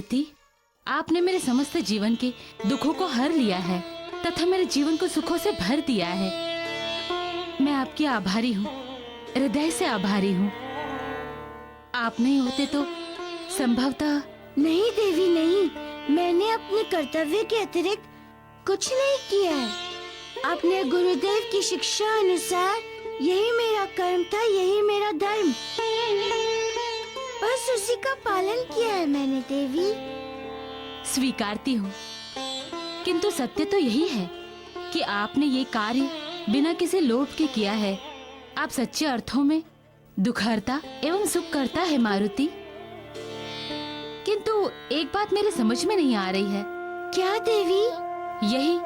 मारुति, आपने मेरे समस्त जीवन के दुखों को हर लिया है तथा मेरे जीवन को सुखों से भर दिया है। मैं आपकी आभारी हूँ, हृदय से आभारी हूँ। आप नहीं होते तो संभवतः। नहीं देवी नहीं, मैंने अपने कर्तव्य के अतिरिक्त कुछ नहीं किया है। अपने गुरुदेव की शिक्षा अनुसार यही मेरा कर्म था, यही मेरा धर्म, बस उसी का पालन किया है मैंने देवी। स्वीकारती हूँ, किंतु सत्य तो यही है कि आपने ये कार्य बिना किसी लोभ के किया है। आप सच्चे अर्थों में दुखहर्ता एवं सुख करता है मारुति। किंतु एक बात मेरे समझ में नहीं आ रही है। क्या देवी? यही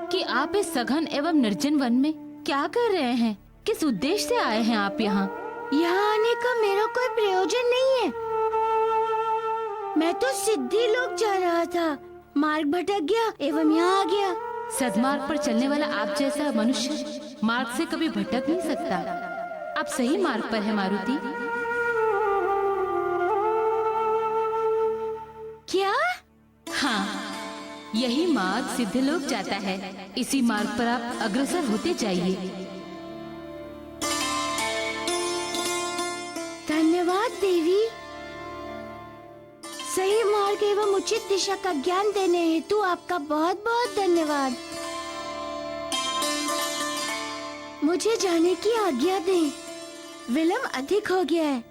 कि आप इस सघन एवं निर्जन वन में क्या कर रहे हैं? किस उद्देश्य से आए हैं आप यहाँ? यहाँ आने का मेरा कोई प्रयोजन नहीं है। मैं तो सिद्धि लोक जा रहा था, मार्ग भटक गया एवं यहाँ आ गया। सदमार्ग पर चलने वाला आप जैसा मनुष्य मार्ग से कभी भटक नहीं सकता। आप सही मार्ग पर है मारुति। क्या? हाँ, यही मार्ग सिद्धलोक जाता है। इसी मार्ग पर आप अग्रसर होते जाइए। धन्यवाद देवी। सही मार्ग एवं उचित दिशा का ज्ञान देने हेतु आपका बहुत बहुत धन्यवाद। मुझे जाने की आज्ञा दें, विलंब अधिक हो गया है।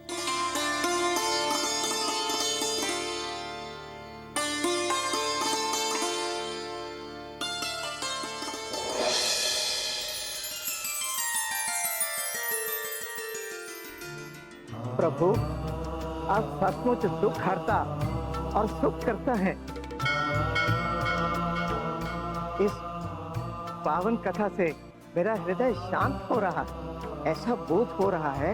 प्रभु, आप सचमुच दुख हरता और सुख करता है। इस पावन कथा से मेरा हृदय शांत हो रहा है। ऐसा बोध हो रहा है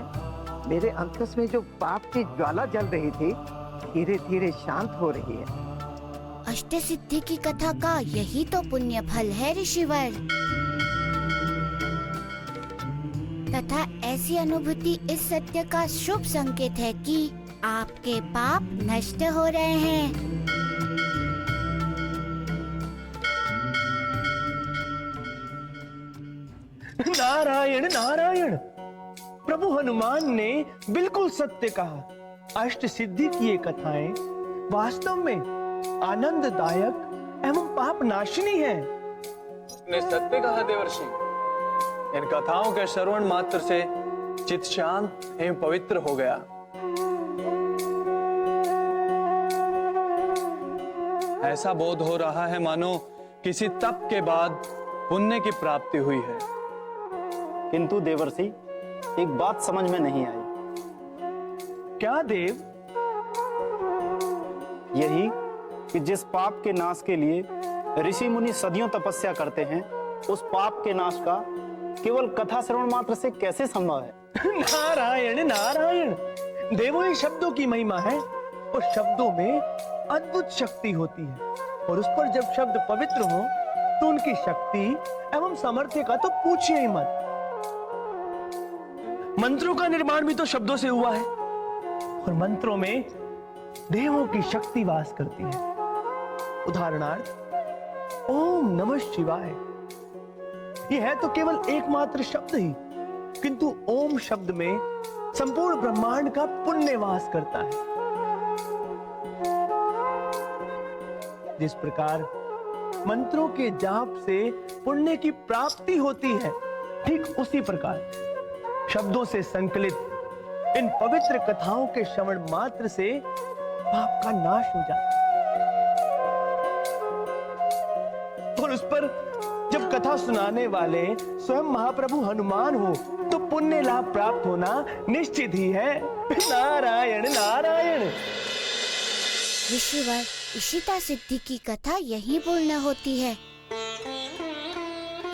मेरे अंतस में जो पाप की ज्वाला जल रही थी धीरे धीरे शांत हो रही है। अष्ट सिद्धि की कथा का यही तो पुण्य फल है ऋषिवर। तथा ऐसी अनुभूति इस सत्य का शुभ संकेत है कि आपके पाप नष्ट हो रहे हैं। नारायण नारायण, प्रभु हनुमान ने बिल्कुल सत्य कहा। अष्ट सिद्धि की ये कथाएं वास्तव में आनंददायक एवं पाप नाशिनी है। ने सत्य कहा देवर्षि। इन कथाओं के श्रवण मात्र से चित्त शांत एवं पवित्र हो गया। ऐसा बोध हो रहा है मानो किसी तप के बाद पुण्य की प्राप्ति हुई है। किंतु देवर्षि, एक बात समझ में नहीं आई। क्या देव? यही कि जिस पाप के नाश के लिए ऋषि मुनि सदियों तपस्या करते हैं, उस पाप के नाश का केवल कथा श्रवण मात्र से कैसे संभव है? नारायण नारायण, देवों ही शब्दों की महिमा है और शब्दों में अद्भुत शक्ति होती है और उस पर जब शब्द पवित्र हो तो उनकी शक्ति एवं सामर्थ्य का तो पूछिए ही मत। मंत्रों का निर्माण भी तो शब्दों से हुआ है और मंत्रों में देवों की शक्ति वास करती है। उदाहरणार्थ ओम नमः शिवाय, यह है तो केवल एकमात्र शब्द ही, किंतु ओम शब्द में संपूर्ण ब्रह्मांड का पुण्य वास करता है। जिस प्रकार मंत्रों के जाप से पुण्य की प्राप्ति होती है, ठीक उसी प्रकार शब्दों से संकलित इन पवित्र कथाओं के श्रवण मात्र से पाप का नाश हो जाता है। और उस पर जब कथा सुनाने वाले स्वयं महाप्रभु हनुमान हो तो पुण्य लाभ प्राप्त होना निश्चित ही है। नारायण नारायण। ऋषिवर, इशिता सिद्धि की कथा यही पूर्ण होती है।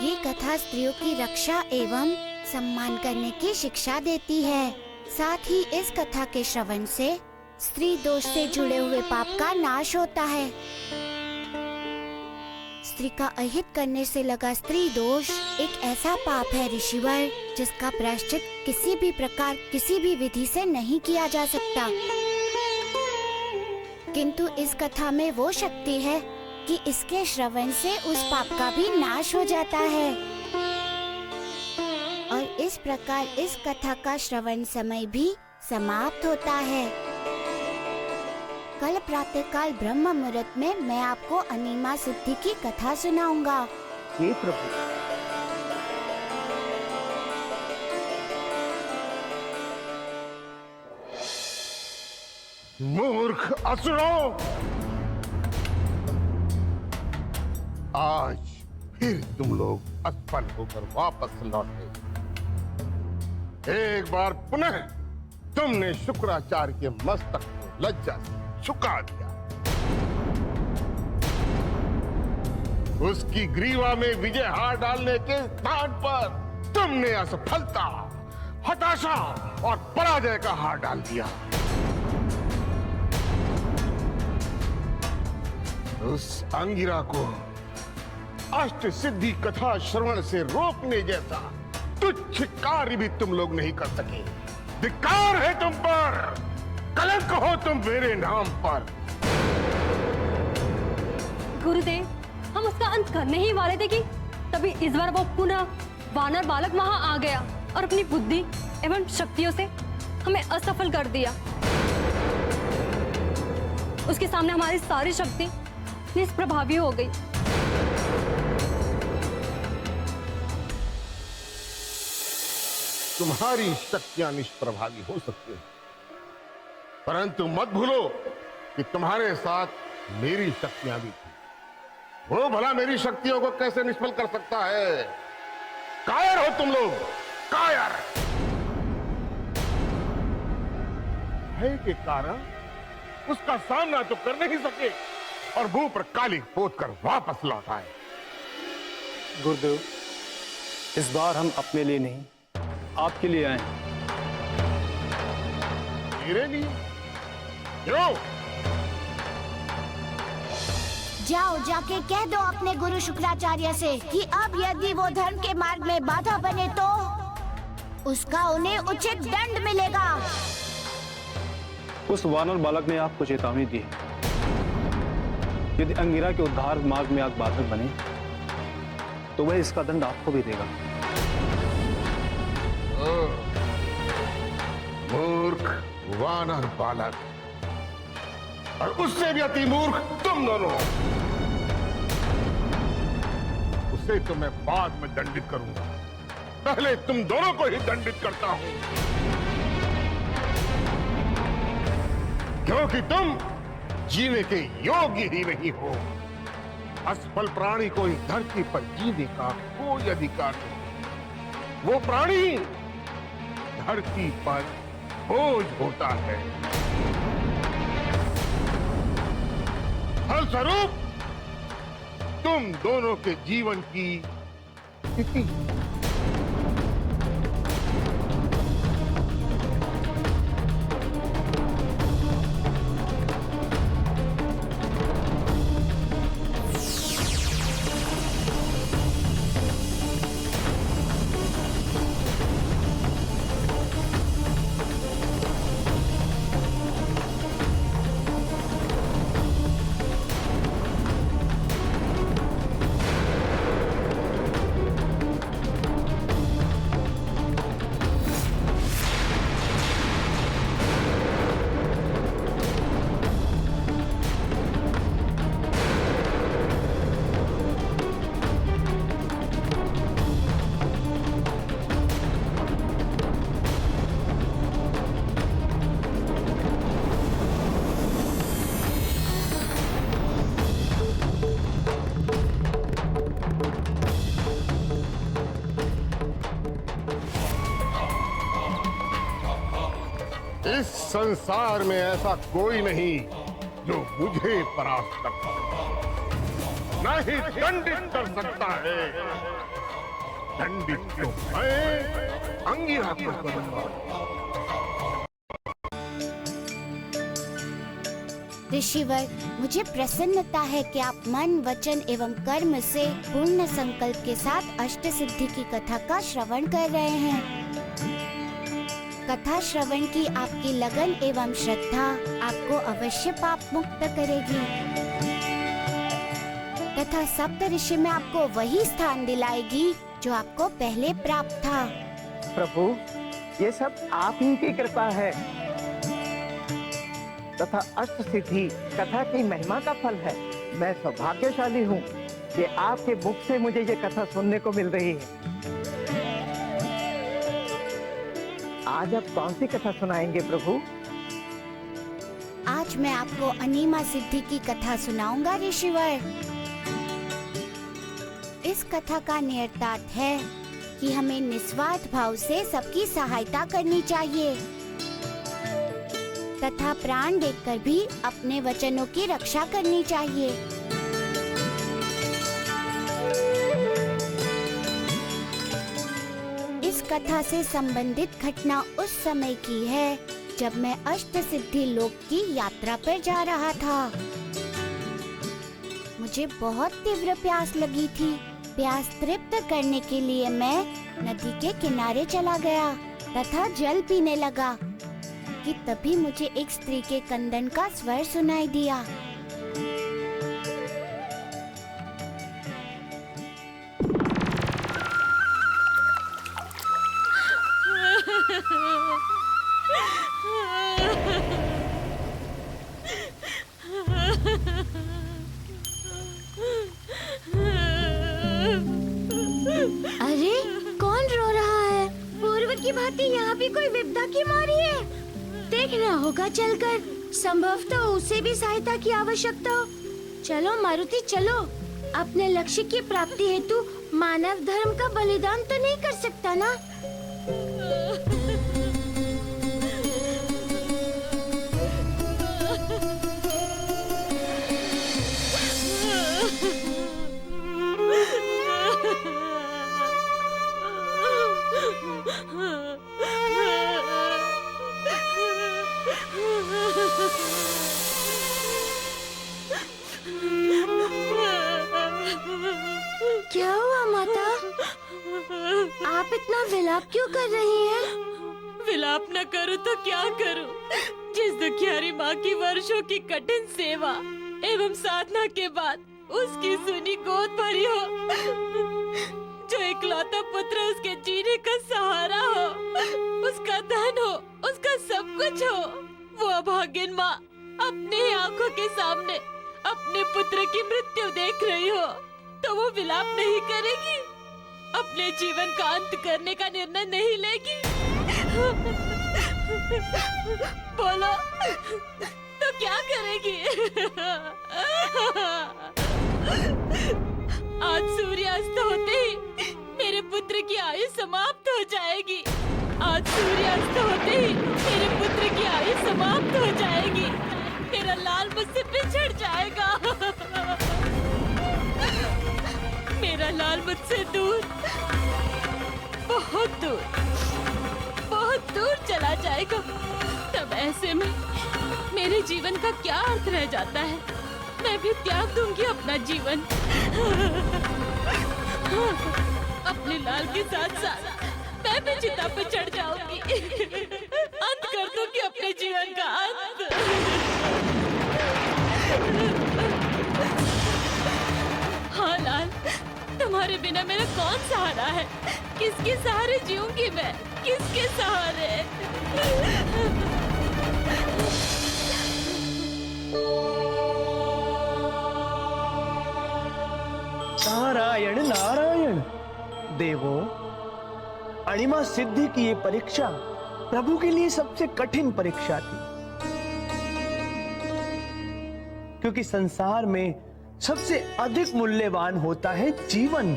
ये कथा स्त्रियों की रक्षा एवं सम्मान करने की शिक्षा देती है। साथ ही इस कथा के श्रवण से स्त्री दोष से जुड़े हुए पाप का नाश होता है। स्त्री का अहित करने से लगा स्त्री दोष एक ऐसा पाप है ऋषिवर, जिसका प्रायश्चित किसी भी प्रकार किसी भी विधि से नहीं किया जा सकता। किंतु इस कथा में वो शक्ति है कि इसके श्रवण से उस पाप का भी नाश हो जाता है। और इस प्रकार इस कथा का श्रवण समय भी समाप्त होता है। कल प्रातःकाल ब्रह्म मुहूर्त में मैं आपको अनिमा सिद्धि की कथा सुनाऊंगा। हे प्रभु, मूर्ख असुरों, आज फिर तुम लोग असफल होकर वापस लौटे। एक बार पुनः तुमने शुक्राचार्य के मस्तक को लज्जा से झुका दिया। उसकी ग्रीवा में विजय हार डालने के स्थान पर तुमने असफलता, हताशा और पराजय का हार डाल दिया। उस अंगिरा को अष्ट सिद्धि कथा श्रवण से रोकने जैसा तुच्छ कार्य भी तुम लोग नहीं कर सके। धिक्कार है तुम पर, कलंक हो तुम मेरे नाम पर। गुरुदेव, हम उसका अंत करने ही वाले थे कि तभी इस बार वो पुनः वानर बालक वहां आ गया और अपनी बुद्धि एवं शक्तियों से हमें असफल कर दिया। उसके सामने हमारी सारी शक्ति निष्प्रभावी हो गई। तुम्हारी शक्तियां निष्प्रभावी हो सकती हैं, परंतु मत भूलो कि तुम्हारे साथ मेरी शक्तियां भी थी। वो भला मेरी शक्तियों को कैसे निष्फल कर सकता है? कायर हो तुम लोग, कायर। भय के कारण उसका सामना तो कर नहीं सके और मुंह पर काली पोत कर वापस लौट आए। गुरुदेव, इस बार हम अपने लिए नहीं, आपके लिए आए। मेरे लिए? क्यों? जाओ, जाके कह दो अपने गुरु शुक्राचार्य से कि अब यदि वो धर्म के मार्ग में बाधा बने तो उसका उन्हें उचित दंड मिलेगा। उस वानर बालक ने आपको चेतावनी दी, यदि अंगिरा के उद्धार मार्ग में आप बाधक बने तो वह इसका दंड आपको भी देगा। मूर्ख वानर बालक, और उससे भी अति मूर्ख तुम दोनों। उसे तो मैं बाद में दंडित करूंगा, पहले तुम दोनों को ही दंडित करता हूं, क्योंकि तुम जीने के योग्य ही नहीं हो। असफल प्राणी को इस धरती पर जीने का कोई अधिकार नहीं। वो प्राणी धरती पर बोझ होता है। फलस्वरूप तुम दोनों के जीवन की स्थिति इस संसार में ऐसा कोई नहीं जो मुझे परास्त कर सकता, न ही दंडित कर सकता है। दंडित तो मैं अंगिरा को करूंगा। ऋषिवर, मुझे प्रसन्नता है कि आप मन, वचन एवं कर्म से पूर्ण संकल्प के साथ अष्ट सिद्धि की कथा का श्रवण कर रहे हैं। कथा श्रवण की आपकी लगन एवं श्रद्धा आपको अवश्य पाप मुक्त करेगी तथा सप्त ऋषि में आपको वही स्थान दिलाएगी जो आपको पहले प्राप्त था। प्रभु, ये सब आप ही की कृपा है तथा अष्ट सिद्धि कथा की महिमा का फल है। मैं सौभाग्यशाली हूँ कि आपके मुख से मुझे ये कथा सुनने को मिल रही है। आज आप कौन सी कथा सुनाएंगे प्रभु? आज मैं आपको अनीमा सिद्धि की कथा सुनाऊंगा ऋषिवर। इस कथा का नियतार्थ है कि हमें निस्वार्थ भाव से सबकी सहायता करनी चाहिए तथा प्राण देकर भी अपने वचनों की रक्षा करनी चाहिए। इस कथा से संबंधित घटना उस समय की है जब मैं अष्ट सिद्धि लोक की यात्रा पर जा रहा था। मुझे बहुत तीव्र प्यास लगी थी। प्यास तृप्त करने के लिए मैं नदी के किनारे चला गया तथा जल पीने लगा कि तभी मुझे एक स्त्री के कंदन का स्वर सुनाई दिया। अरे कौन रो रहा है? पूर्व की भांति यहाँ भी कोई विपदा की मारी है। देखना होगा चलकर, संभवतः उसे भी सहायता की आवश्यकता हो। चलो मारुति चलो, अपने लक्ष्य की प्राप्ति हेतु मानव धर्म का बलिदान तो नहीं कर सकता ना? क्या हुआ माता? आप इतना विलाप क्यों कर रही हैं? विलाप न करूं तो क्या करूं? जिस दुखियारी माँ की वर्षों की कठिन सेवा एवं साधना के बाद उसकी सुनी गोद भरी हो, जो इकलौता पुत्र उसके जीने का सहारा हो, उसका धन हो, उसका सब कुछ हो, वो अभागिन माँ अपने ही आंखों के सामने अपने पुत्र की मृत्यु देख रही हो तो वो विलाप नहीं करेगी? अपने जीवन का अंत करने का निर्णय नहीं लेगी? बोलो तो क्या करेगी? आज सूर्यास्त होते ही मेरे पुत्र की आयु समाप्त हो जाएगी। आज सूर्यास्त होते ही मेरे पुत्र की आयु समाप्त हो जाएगी। मेरा लाल मुझसे बिछड़ जाएगा। मेरा लाल मुझसे दूर, बहुत दूर, बहुत दूर चला जाएगा। तब ऐसे में मेरे जीवन का क्या अर्थ रह जाता है? मैं भी त्याग दूंगी अपना जीवन। अपने लाल के साथ साथ मैं भी चिता पे चढ़ जाऊंगी। अंत कर दूंगी अपने जीवन का अंत। हाँ लाल, तुम्हारे बिना मेरा कौन सहारा है? किसके सहारे जीऊंगी मैं? किसके सहारे? नारायण नारायण। देवों, अणिमा सिद्धि की ये परीक्षा प्रभु के लिए सबसे कठिन परीक्षा थी, क्योंकि संसार में सबसे अधिक मूल्यवान होता है जीवन।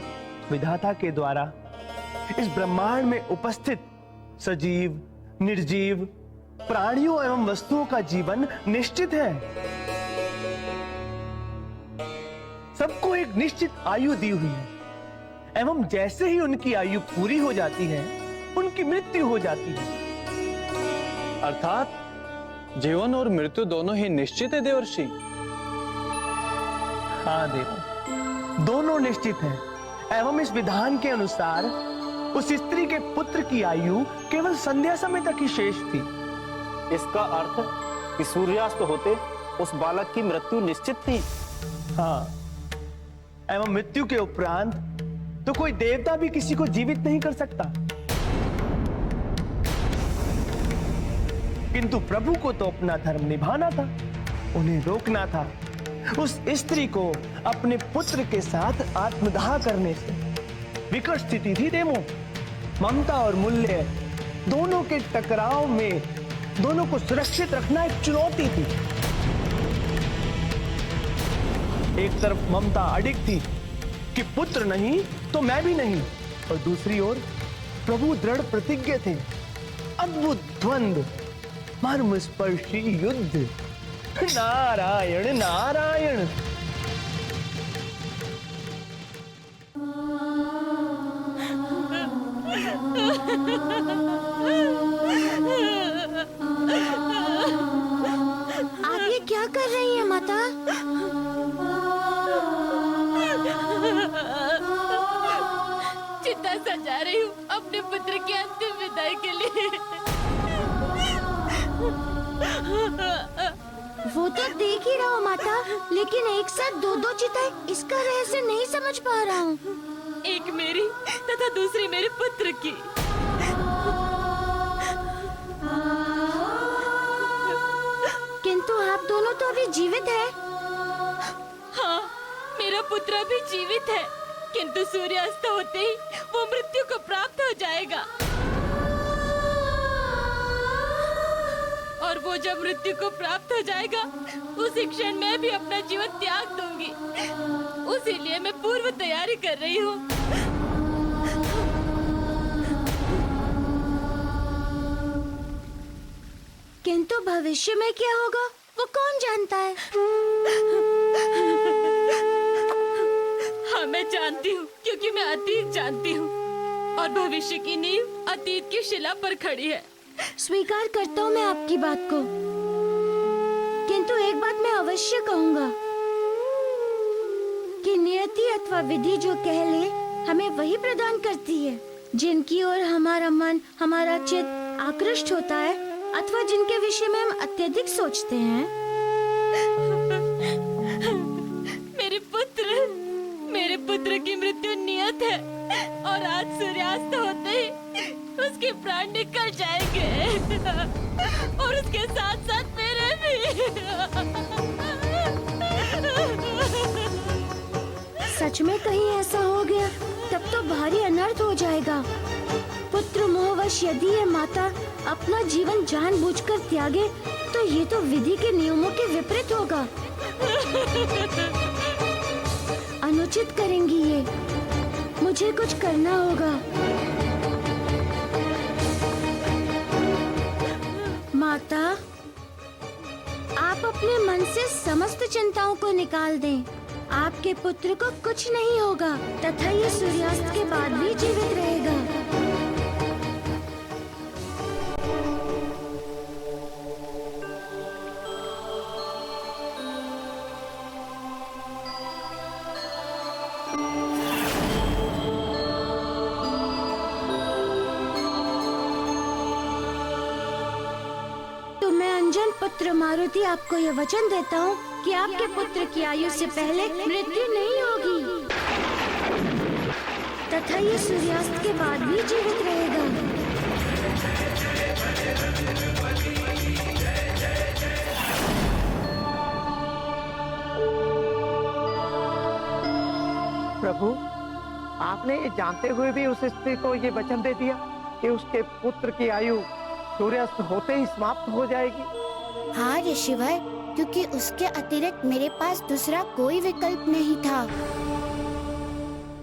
विधाता के द्वारा इस ब्रह्मांड में उपस्थित सजीव, निर्जीव प्राणियों एवं वस्तुओं का जीवन निश्चित है। सबको एक निश्चित आयु दी हुई है एवं जैसे ही उनकी आयु पूरी हो जाती है, उनकी मृत्यु हो जाती है। अर्थात जीवन और मृत्यु दोनों ही निश्चित है देवर्षि। हाँ देवों, दोनों निश्चित हैं एवं इस विधान के अनुसार उस स्त्री के पुत्र की आयु केवल संध्या समय तक ही शेष थी। इसका अर्थ कि सूर्यास्त होते उस बालक की मृत्यु निश्चित थी। हाँ, एवं मृत्यु के उपरांत तो कोई देवता भी किसी को जीवित नहीं कर सकता। किंतु प्रभु को तो अपना धर्म निभाना था, उन्हें रोकना था उस स्त्री को अपने पुत्र के साथ आत्मदाह करने से। विकट स्थिति थी देवों, ममता और मूल्य दोनों के टकराव में दोनों को सुरक्षित रखना एक चुनौती थी। एक तरफ ममता अडिग थी कि पुत्र नहीं तो मैं भी नहीं, और दूसरी ओर प्रभु दृढ़ प्रतिज्ञ थे। अद्भुत द्वंद्व, मर्म स्पर्शी युद्ध। नारायण नारायण। आप ये क्या कर रही हैं माता? चिता सजा रही हूँ अपने पुत्र की अंतिम विदाई के लिए। वो तो देख ही रहा हूँ माता, लेकिन एक साथ दो दो चिताएं, इसका रहस्य नहीं समझ पा रहा हूँ। एक मेरी तथा दूसरी मेरे पुत्र की। किंतु आप दोनों तो अभी जीवित हैं। हाँ, मेरा पुत्र अभी जीवित है, किंतु सूर्यास्त होते ही वो मृत्यु को प्राप्त हो जाएगा। और वो जब मृत्यु को प्राप्त हो जाएगा, उसी क्षण मैं भी अपना जीवन त्याग दूंगी। उसीलिए मैं पूर्व तैयारी कर रही हूँ। किंतु भविष्य में क्या होगा वो कौन जानता है? हाँ, मैं जानती हूँ, क्योंकि मैं अतीत जानती हूँ और भविष्य की नींव अतीत की शिला पर खड़ी है। स्वीकार करता हूँ मैं आपकी बात को, किंतु एक बात मैं अवश्य कहूँगा कि नियति अथवा विधि जो कह ले हमें वही प्रदान करती है। जिनकी ओर हमारा मन, हमारा चित्त आकृष्ट होता है अथवा जिनके विषय में हम अत्यधिक सोचते हैं। मेरे पुत्र की मृत्यु नियत है और आज सूर्यास्त होते ही उसके प्राण निकल जाएंगे और उसके साथ साथ मेरे भी। सच में कहीं ऐसा हो गया तब तो भारी अनर्थ हो जाएगा। पुत्र मोहवश यदि ये माता अपना जीवन जानबूझकर त्यागे तो ये तो विधि के नियमों के विपरीत होगा। अनुचित करेंगी ये, मुझे कुछ करना होगा। माता, आप अपने मन से समस्त चिंताओं को निकाल दें। आपके पुत्र को कुछ नहीं होगा तथा ये सूर्यास्त के बाद भी जीवित रहेगा। पुत्र मारुति आपको यह वचन देता हूँ कि आपके पुत्र की आयु से पहले मृत्यु नहीं होगी तथा ये सूर्यास्त के बाद भी जीवित रहेगा। प्रभु, आपने ये जानते हुए भी उस स्त्री को ये वचन दे दिया कि उसके पुत्र की आयु सूर्यास्त होते ही समाप्त हो जाएगी। हाँ ऋषिवर, क्योंकि उसके अतिरिक्त मेरे पास दूसरा कोई विकल्प नहीं था।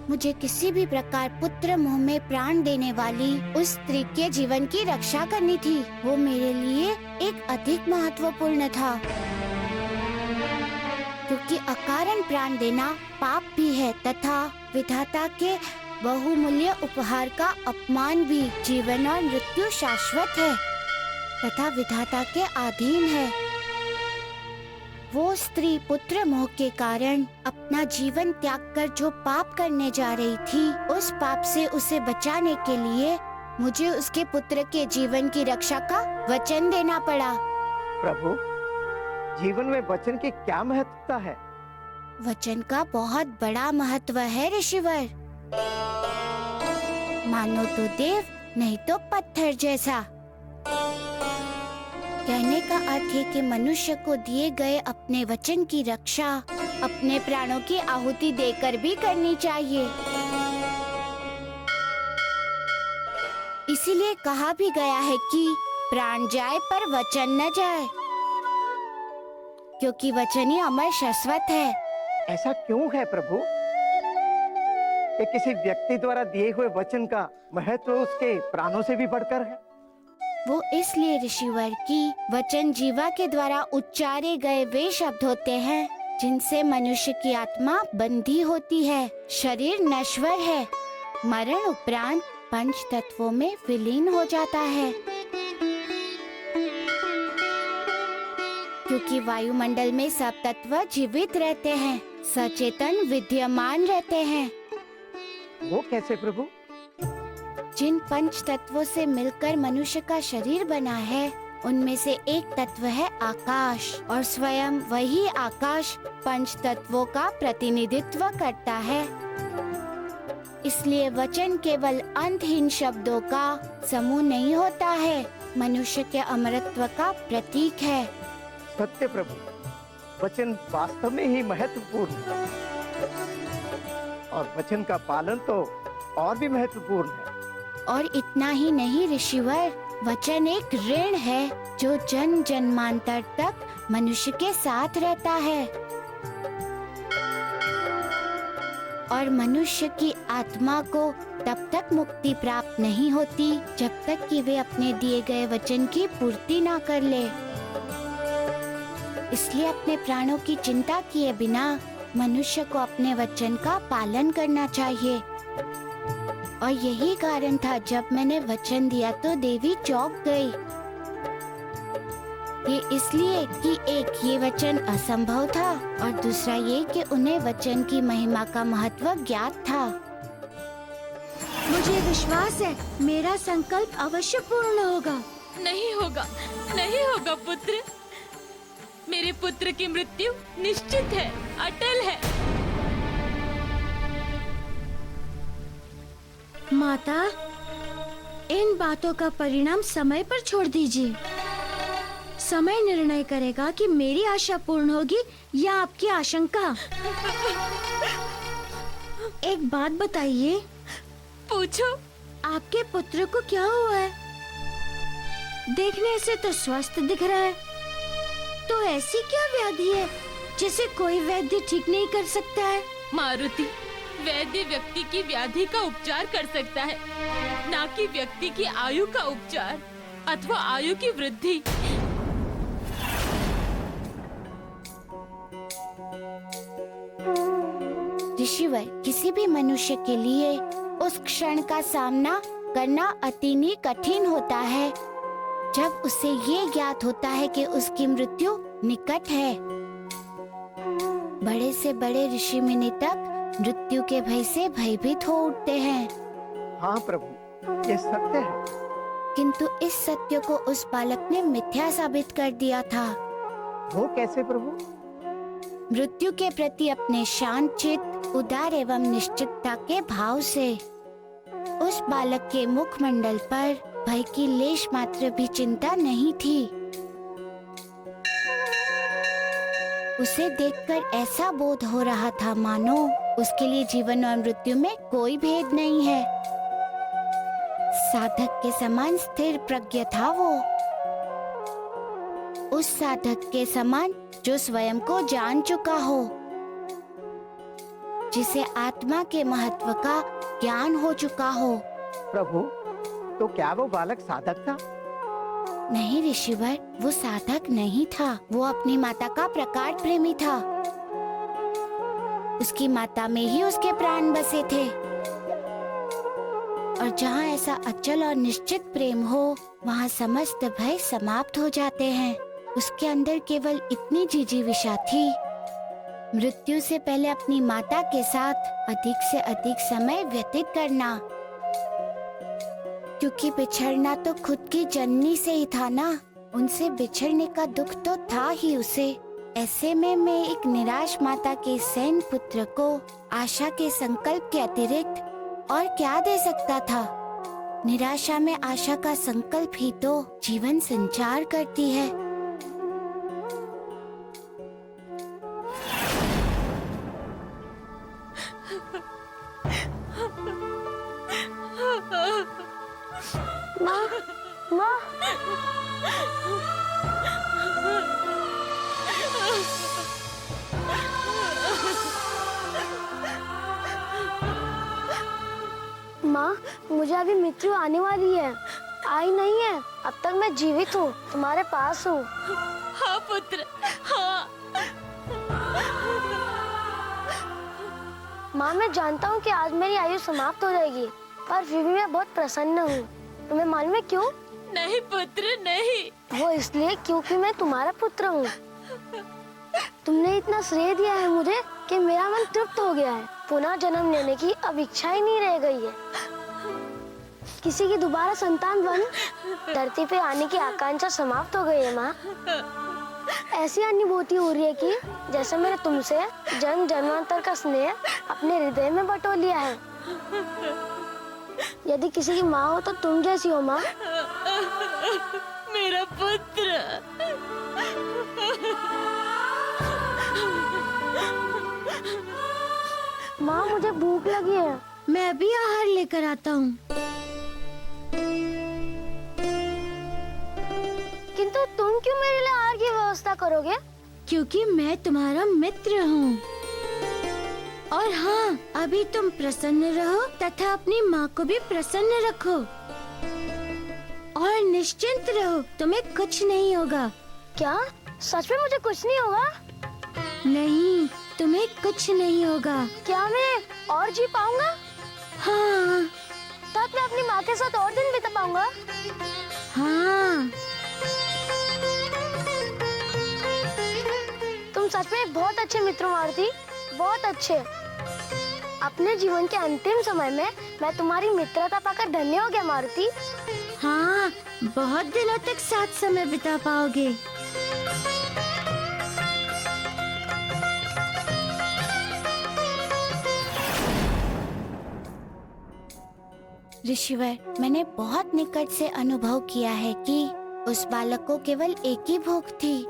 मुझे किसी भी प्रकार पुत्र मोह में प्राण देने वाली उस स्त्री के जीवन की रक्षा करनी थी। वो मेरे लिए एक अधिक महत्वपूर्ण था, क्योंकि अकारण प्राण देना पाप भी है तथा विधाता के बहुमूल्य उपहार का अपमान भी। जीवन और मृत्यु शाश्वत है तथा विधाता के अधीन है। वो स्त्री पुत्र मोह के कारण अपना जीवन त्याग कर जो पाप करने जा रही थी, उस पाप से उसे बचाने के लिए मुझे उसके पुत्र के जीवन की रक्षा का वचन देना पड़ा। प्रभु, जीवन में वचन की क्या महत्वता है? वचन का बहुत बड़ा महत्व है ऋषिवर। मानो तो देव, नहीं तो पत्थर जैसा। कहने का अर्थ है कि मनुष्य को दिए गए अपने वचन की रक्षा अपने प्राणों की आहुति देकर भी करनी चाहिए। इसीलिए कहा भी गया है कि प्राण जाए पर वचन न जाए, क्योंकि वचन ही अमर शाश्वत है। ऐसा क्यों है प्रभु? कि किसी व्यक्ति द्वारा दिए हुए वचन का महत्व उसके प्राणों से भी बढ़कर है। वो इसलिए ऋषिवर की वचन जीवा के द्वारा उच्चारे गए वे शब्द होते हैं जिनसे मनुष्य की आत्मा बंधी होती है। शरीर नश्वर है, मरण उपरांत पंच तत्वों में विलीन हो जाता है। क्योंकि वायुमंडल में सब तत्व जीवित रहते हैं, सचेतन विद्यमान रहते हैं। वो कैसे प्रभु? जिन पंच तत्वों से मिलकर मनुष्य का शरीर बना है, उनमें से एक तत्व है आकाश, और स्वयं वही आकाश पंच तत्वों का प्रतिनिधित्व करता है। इसलिए वचन केवल अंतहीन शब्दों का समूह नहीं होता है, मनुष्य के अमरत्व का प्रतीक है। सत्य प्रभु, वचन वास्तव में ही महत्वपूर्ण है, और वचन का पालन तो और भी महत्वपूर्ण है। और इतना ही नहीं ऋषिवर, वचन एक ऋण है जो जन्म जन्मांतर तक मनुष्य के साथ रहता है। और मनुष्य की आत्मा को तब तक मुक्ति प्राप्त नहीं होती जब तक कि वे अपने दिए गए वचन की पूर्ति ना कर ले। इसलिए अपने प्राणों की चिंता किए बिना मनुष्य को अपने वचन का पालन करना चाहिए। और यही कारण था जब मैंने वचन दिया तो देवी चौंक गई। ये इसलिए कि एक ये वचन असंभव था, और दूसरा ये कि उन्हें वचन की महिमा का महत्व ज्ञात था। मुझे विश्वास है मेरा संकल्प अवश्य पूर्ण होगा। नहीं होगा, नहीं होगा पुत्र। मेरे पुत्र की मृत्यु निश्चित है, अटल है। माता, इन बातों का परिणाम समय पर छोड़ दीजिए। समय निर्णय करेगा कि मेरी आशा पूर्ण होगी या आपकी आशंका। एक बात बताइए, पूछो। आपके पुत्र को क्या हुआ है? देखने से तो स्वस्थ दिख रहा है, तो ऐसी क्या व्याधि है जिसे कोई वैद्य ठीक नहीं कर सकता है? मारुति, वैद्य व्यक्ति की व्याधि का उपचार कर सकता है, ना कि व्यक्ति की आयु का उपचार अथवा आयु की वृद्धि। ऋषिवर, किसी भी मनुष्य के लिए उस क्षण का सामना करना अति कठिन होता है जब उसे ये ज्ञात होता है कि उसकी मृत्यु निकट है। बड़े से बड़े ऋषि मुनि तक मृत्यु के भय से भयभीत हो उठते हैं। हाँ प्रभु, ये सत्य है। किंतु इस सत्य को उस बालक ने मिथ्या साबित कर दिया था। वो कैसे प्रभु? मृत्यु के प्रति अपने शांत चित्त, उदार एवं निश्चितता के भाव से उस बालक के मुखमंडल पर भय की लेश मात्र भी चिंता नहीं थी। उसे देखकर ऐसा बोध हो रहा था मानो उसके लिए जीवन और मृत्यु में कोई भेद नहीं है। साधक के समान स्थिर प्रज्ञ था वो, उस साधक के समान जो स्वयं को जान चुका हो, जिसे आत्मा के महत्व का ज्ञान हो चुका हो। प्रभु, तो क्या वो बालक साधक था? नहीं ऋषिवर, वो साधक नहीं था, वो अपनी माता का प्रगाढ़ प्रेमी था। उसकी माता में ही उसके प्राण बसे थे, और जहाँ ऐसा अचल और निश्चित प्रेम हो, वहाँ समस्त भय समाप्त हो जाते हैं। उसके अंदर केवल इतनी जिजीविषा थी, मृत्यु से पहले अपनी माता के साथ अधिक से अधिक समय व्यतीत करना, क्योंकि बिछड़ना तो खुद की जननी से ही था ना। उनसे बिछड़ने का दुख तो था ही उसे। ऐसे में मैं एक निराश माता के सैन पुत्र को आशा के संकल्प के अतिरिक्त और क्या दे सकता था। निराशा में आशा का संकल्प ही तो जीवन संचार करती है। माँ, माँ, माँ, मुझे अभी मृत्यु आने वाली है। आई नहीं है, अब तक मैं जीवित हूँ, तुम्हारे पास हूँ। हाँ पुत्र, हाँ। माँ, मैं जानता हूँ कि आज मेरी आयु समाप्त हो जाएगी, पर फिर भी मैं बहुत प्रसन्न हूँ। तुम्हें मालूम है क्यों? नहीं पुत्र, नहीं। वो इसलिए क्योंकि मैं तुम्हारा पुत्र हूँ। तुमने इतना श्रेय दिया है मुझे कि मेरा मन तृप्त हो गया है। पुनः जन्म लेने की अब इच्छा ही नहीं रह गई है। किसी की दोबारा संतान बन धरती पे आने की आकांक्षा समाप्त हो गई है माँ। ऐसी अनुभूति हो रही है कि जैसे मैंने तुमसे जन्म जन्मांतर का स्नेह अपने हृदय में बटो लिया है। यदि किसी की माँ हो तो तुम जैसी हो माँ। मेरा पुत्र। माँ, मुझे भूख लगी है। मैं अभी आहार लेकर आता हूँ। किंतु तुम क्यों मेरे लिए आहार की व्यवस्था करोगे? क्योंकि मैं तुम्हारा मित्र हूँ। और हाँ, अभी तुम प्रसन्न रहो तथा अपनी माँ को भी प्रसन्न रखो और निश्चिंत रहो, तुम्हें कुछ नहीं होगा। क्या सच में मुझे कुछ नहीं होगा? नहीं, तुम्हें कुछ नहीं होगा। क्या मैं और जी पाऊंगा? हाँ तब मैं अपनी माँ के साथ और दिन बिता पाऊंगा? हाँ। तुम सच में बहुत अच्छे मित्र हो मारुति, बहुत अच्छे। अपने जीवन के अंतिम समय में मैं तुम्हारी मित्रता पाकर धन्य हो गया मारुति। हाँ, बहुत दिनों तक साथ समय बिता पाओगे। ऋषिवर, मैंने बहुत निकट से अनुभव किया है कि उस बालक को केवल एक ही भूख थी,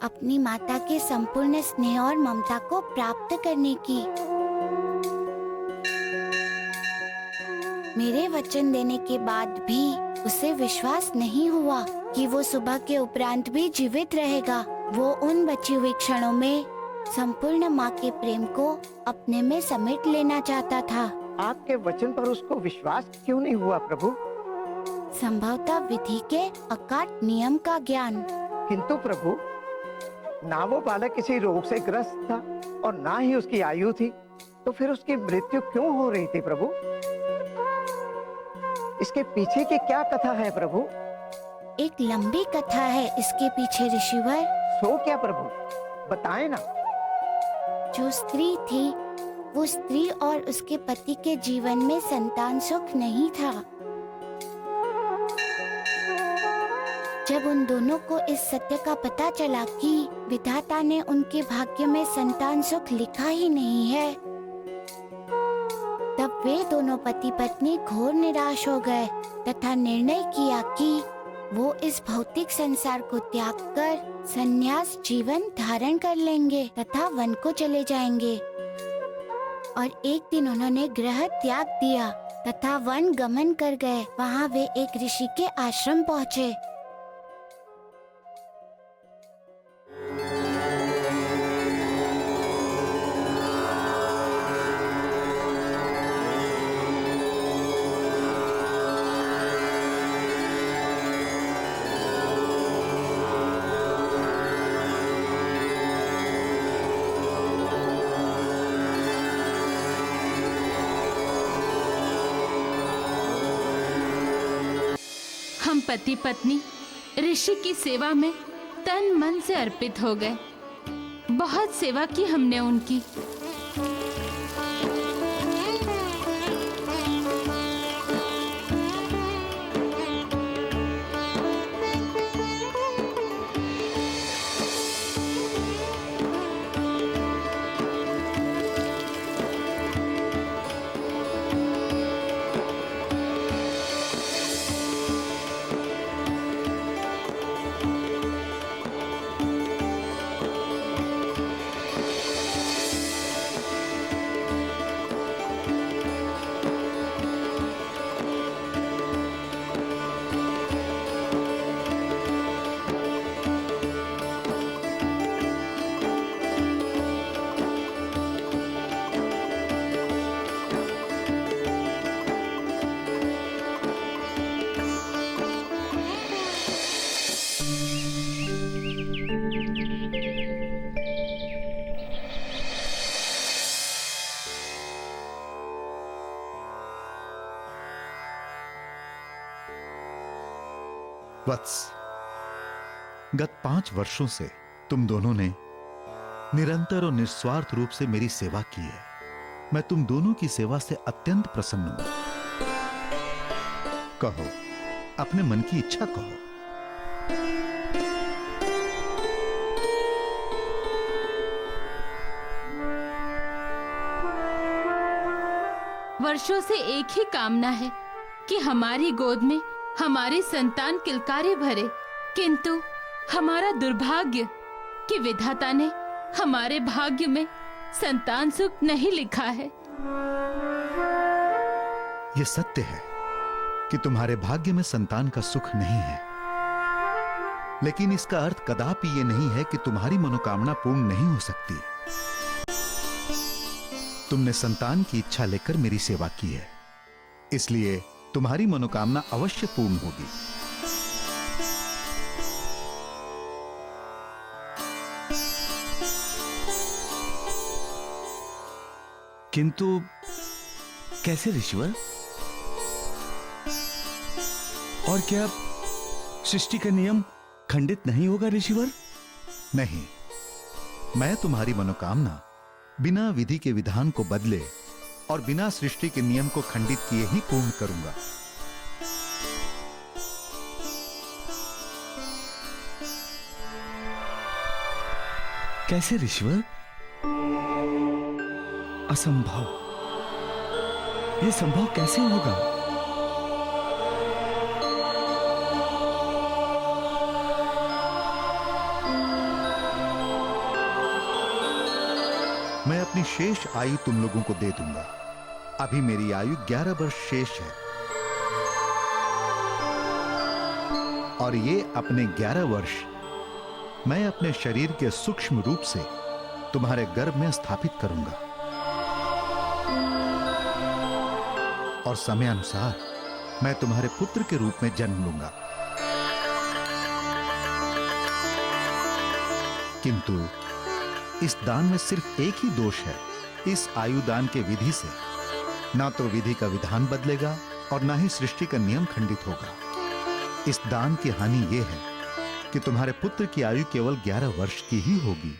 अपनी माता के संपूर्ण स्नेह और ममता को प्राप्त करने की। मेरे वचन देने के बाद भी उसे विश्वास नहीं हुआ कि वो सुबह के उपरांत भी जीवित रहेगा। वो उन बची हुई क्षणों में संपूर्ण माँ के प्रेम को अपने में समेट लेना चाहता था। आपके वचन पर उसको विश्वास क्यों नहीं हुआ प्रभु? संभवतः विधि के अकाट नियम का ज्ञान। किंतु प्रभु, ना वो बालक किसी रोग से ग्रस्त था और ना ही उसकी आयु थी, तो फिर उसकी मृत्यु क्यों हो रही थी प्रभु? इसके पीछे की क्या कथा है प्रभु? एक लंबी कथा है इसके पीछे ऋषिवर। सो क्या प्रभु, बताएं ना। जो स्त्री थी, वो स्त्री और उसके पति के जीवन में संतान सुख नहीं था। जब उन दोनों को इस सत्य का पता चला कि विधाता ने उनके भाग्य में संतान सुख लिखा ही नहीं है, तब वे दोनों पति पत्नी घोर निराश हो गए तथा निर्णय किया कि वो इस भौतिक संसार को त्याग कर संन्यास जीवन धारण कर लेंगे तथा वन को चले जाएंगे। और एक दिन उन्होंने गृह त्याग दिया तथा वन गमन कर गए। वहाँ वे एक ऋषि के आश्रम पहुँचे। हम पति पत्नी ऋषि की सेवा में तन मन से अर्पित हो गए। बहुत सेवा की हमने उनकी। वत्स, गत 5 वर्षों से तुम दोनों ने निरंतर और निस्वार्थ रूप से मेरी सेवा की है। मैं तुम दोनों की सेवा से अत्यंत प्रसन्न हूं। कहो, अपने मन की इच्छा कहो। वर्षों से एक ही कामना है कि हमारी गोद में हमारी संतान किलकारी भरे, किंतु हमारा दुर्भाग्य कि विधाता ने हमारे भाग्य में संतान सुख नहीं लिखा है। यह सत्य है कि तुम्हारे भाग्य में संतान का सुख नहीं है, लेकिन इसका अर्थ कदापि यह नहीं है कि तुम्हारी मनोकामना पूर्ण नहीं हो सकती। तुमने संतान की इच्छा लेकर मेरी सेवा की है, इसलिए तुम्हारी मनोकामना अवश्य पूर्ण होगी। किंतु कैसे ऋषिवर? और क्या सृष्टि का नियम खंडित नहीं होगा ऋषिवर? नहीं, मैं तुम्हारी मनोकामना बिना विधि के विधान को बदले और बिना सृष्टि के नियम को खंडित किए ही पूर्ण करूंगा। कैसे ऋषिवर? असंभव। यह संभव कैसे होगा? मैं अपनी शेष आयु तुम लोगों को दे दूंगा। अभी मेरी आयु 11 वर्ष शेष है, और ये अपने 11 वर्ष मैं अपने शरीर के सूक्ष्म रूप से तुम्हारे गर्भ में स्थापित करूंगा, और समय अनुसार मैं तुम्हारे पुत्र के रूप में जन्म लूंगा। किंतु इस दान में सिर्फ एक ही दोष है। इस आयुदान के विधि से ना तो विधि का विधान बदलेगा और ना ही सृष्टि का नियम खंडित होगा। इस दान की हानि यह है कि तुम्हारे पुत्र की आयु केवल 11 वर्ष की ही होगी,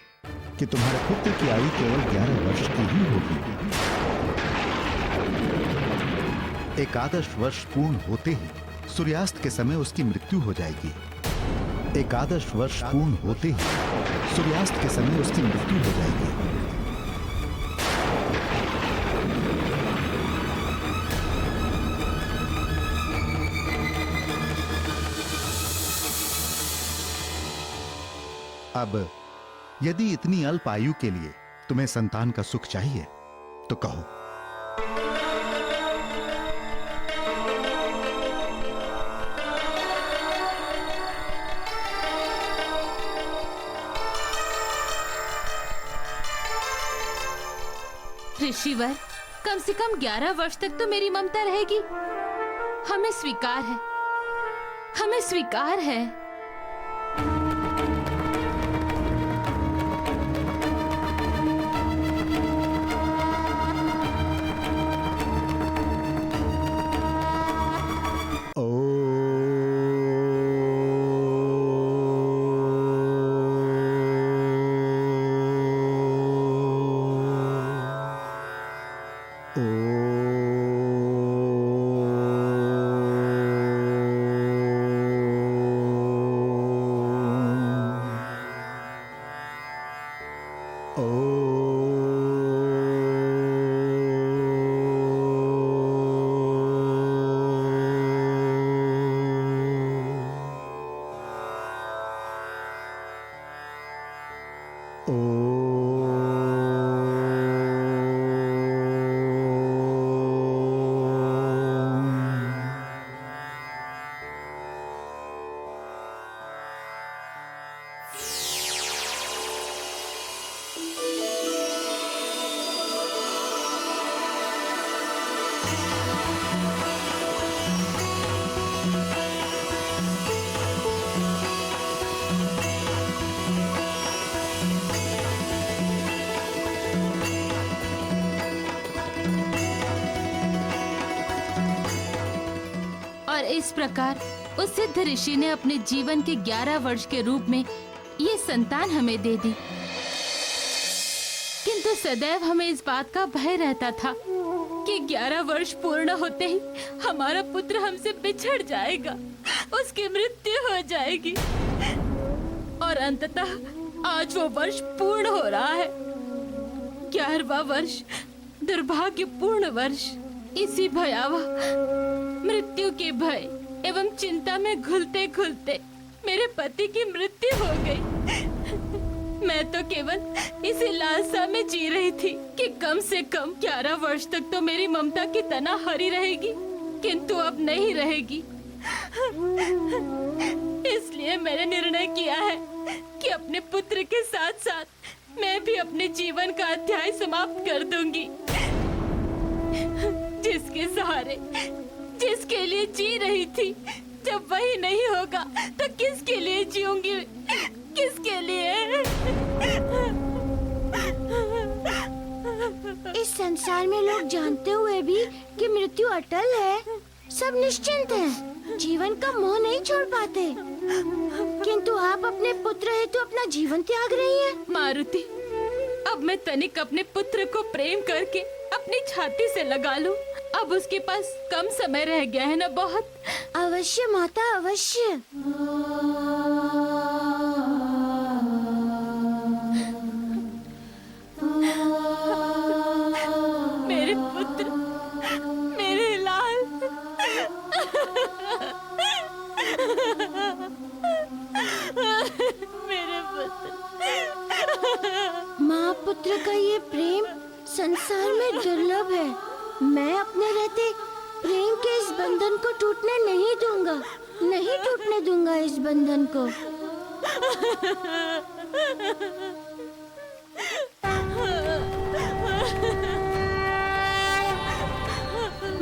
कि तुम्हारे पुत्र की आयु केवल 11 वर्ष की ही होगी। 11 वर्ष पूर्ण होते ही सूर्यास्त के समय उसकी मृत्यु हो जाएगी। 11 वर्ष पूर्ण होते ही सूर्यास्त के समय उसकी मृत्यु हो जाएगी। अब यदि इतनी अल्प आयु के लिए तुम्हें संतान का सुख चाहिए तो कहो। ऋषिवर, कम से कम 11 वर्ष तक तो मेरी ममता रहेगी। हमें स्वीकार है, हमें स्वीकार है। और इस प्रकार उस सिद्ध ऋषि ने अपने जीवन के 11 वर्ष के रूप में ये संतान हमें दे दी। किंतु सदैव हमें इस बात का भय रहता था कि 11 वर्ष पूर्ण होते ही हमारा पुत्र हमसे बिछड़ जाएगा, उसकी मृत्यु हो जाएगी। और अंततः आज वो वर्ष पूर्ण हो रहा है, 11वां वर्ष, दुर्भाग्यपूर्ण वर्ष। इसी भयावह मृत्यु के भय एवं चिंता में घुलते घुलते मेरे पति की मृत्यु हो गई। मैं तो केवल इसी लालसा में जी रही थी कि कम से कम 11 वर्ष तक तो मेरी ममता की तना हरी रहेगी, किंतु अब नहीं रहेगी। इसलिए मैंने निर्णय किया है कि अपने पुत्र के साथ साथ मैं भी अपने जीवन का अध्याय समाप्त कर दूंगी। जिसके सहारे, जिसके लिए जी रही थी, जब वही नहीं होगा तो किसके लिए जीऊंगी, किसके लिए? इस संसार में लोग जानते हुए भी कि मृत्यु अटल है, सब निश्चिंत हैं, जीवन का मोह नहीं छोड़ पाते। किंतु आप अपने पुत्र हेतु अपना जीवन त्याग रही हैं। मारुति, अब मैं तनिक अपने पुत्र को प्रेम करके अपनी छाती से लगा लूं। अब उसके पास कम समय रह गया है ना, बहुत। अवश्य माता, अवश्य। मेरे पुत्र, मेरे लाल। मेरे पुत्र। माँ पुत्र का ये प्रेम संसार में दुर्लभ है। मैं अपने रहते प्रेम के इस बंधन को टूटने नहीं दूंगा, नहीं टूटने दूंगा इस बंधन को।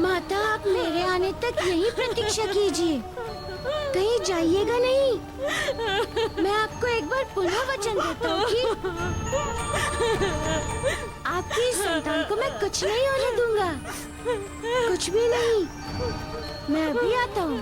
माता, आप मेरे आने तक यही प्रतीक्षा कीजिए, कहीं जाइएगा नहीं। मैं आपको एक बार पुनः वचन देता हूँ कि आपकी इस संतान को मैं कुछ नहीं होने दूंगा, कुछ भी नहीं। मैं अभी आता हूँ।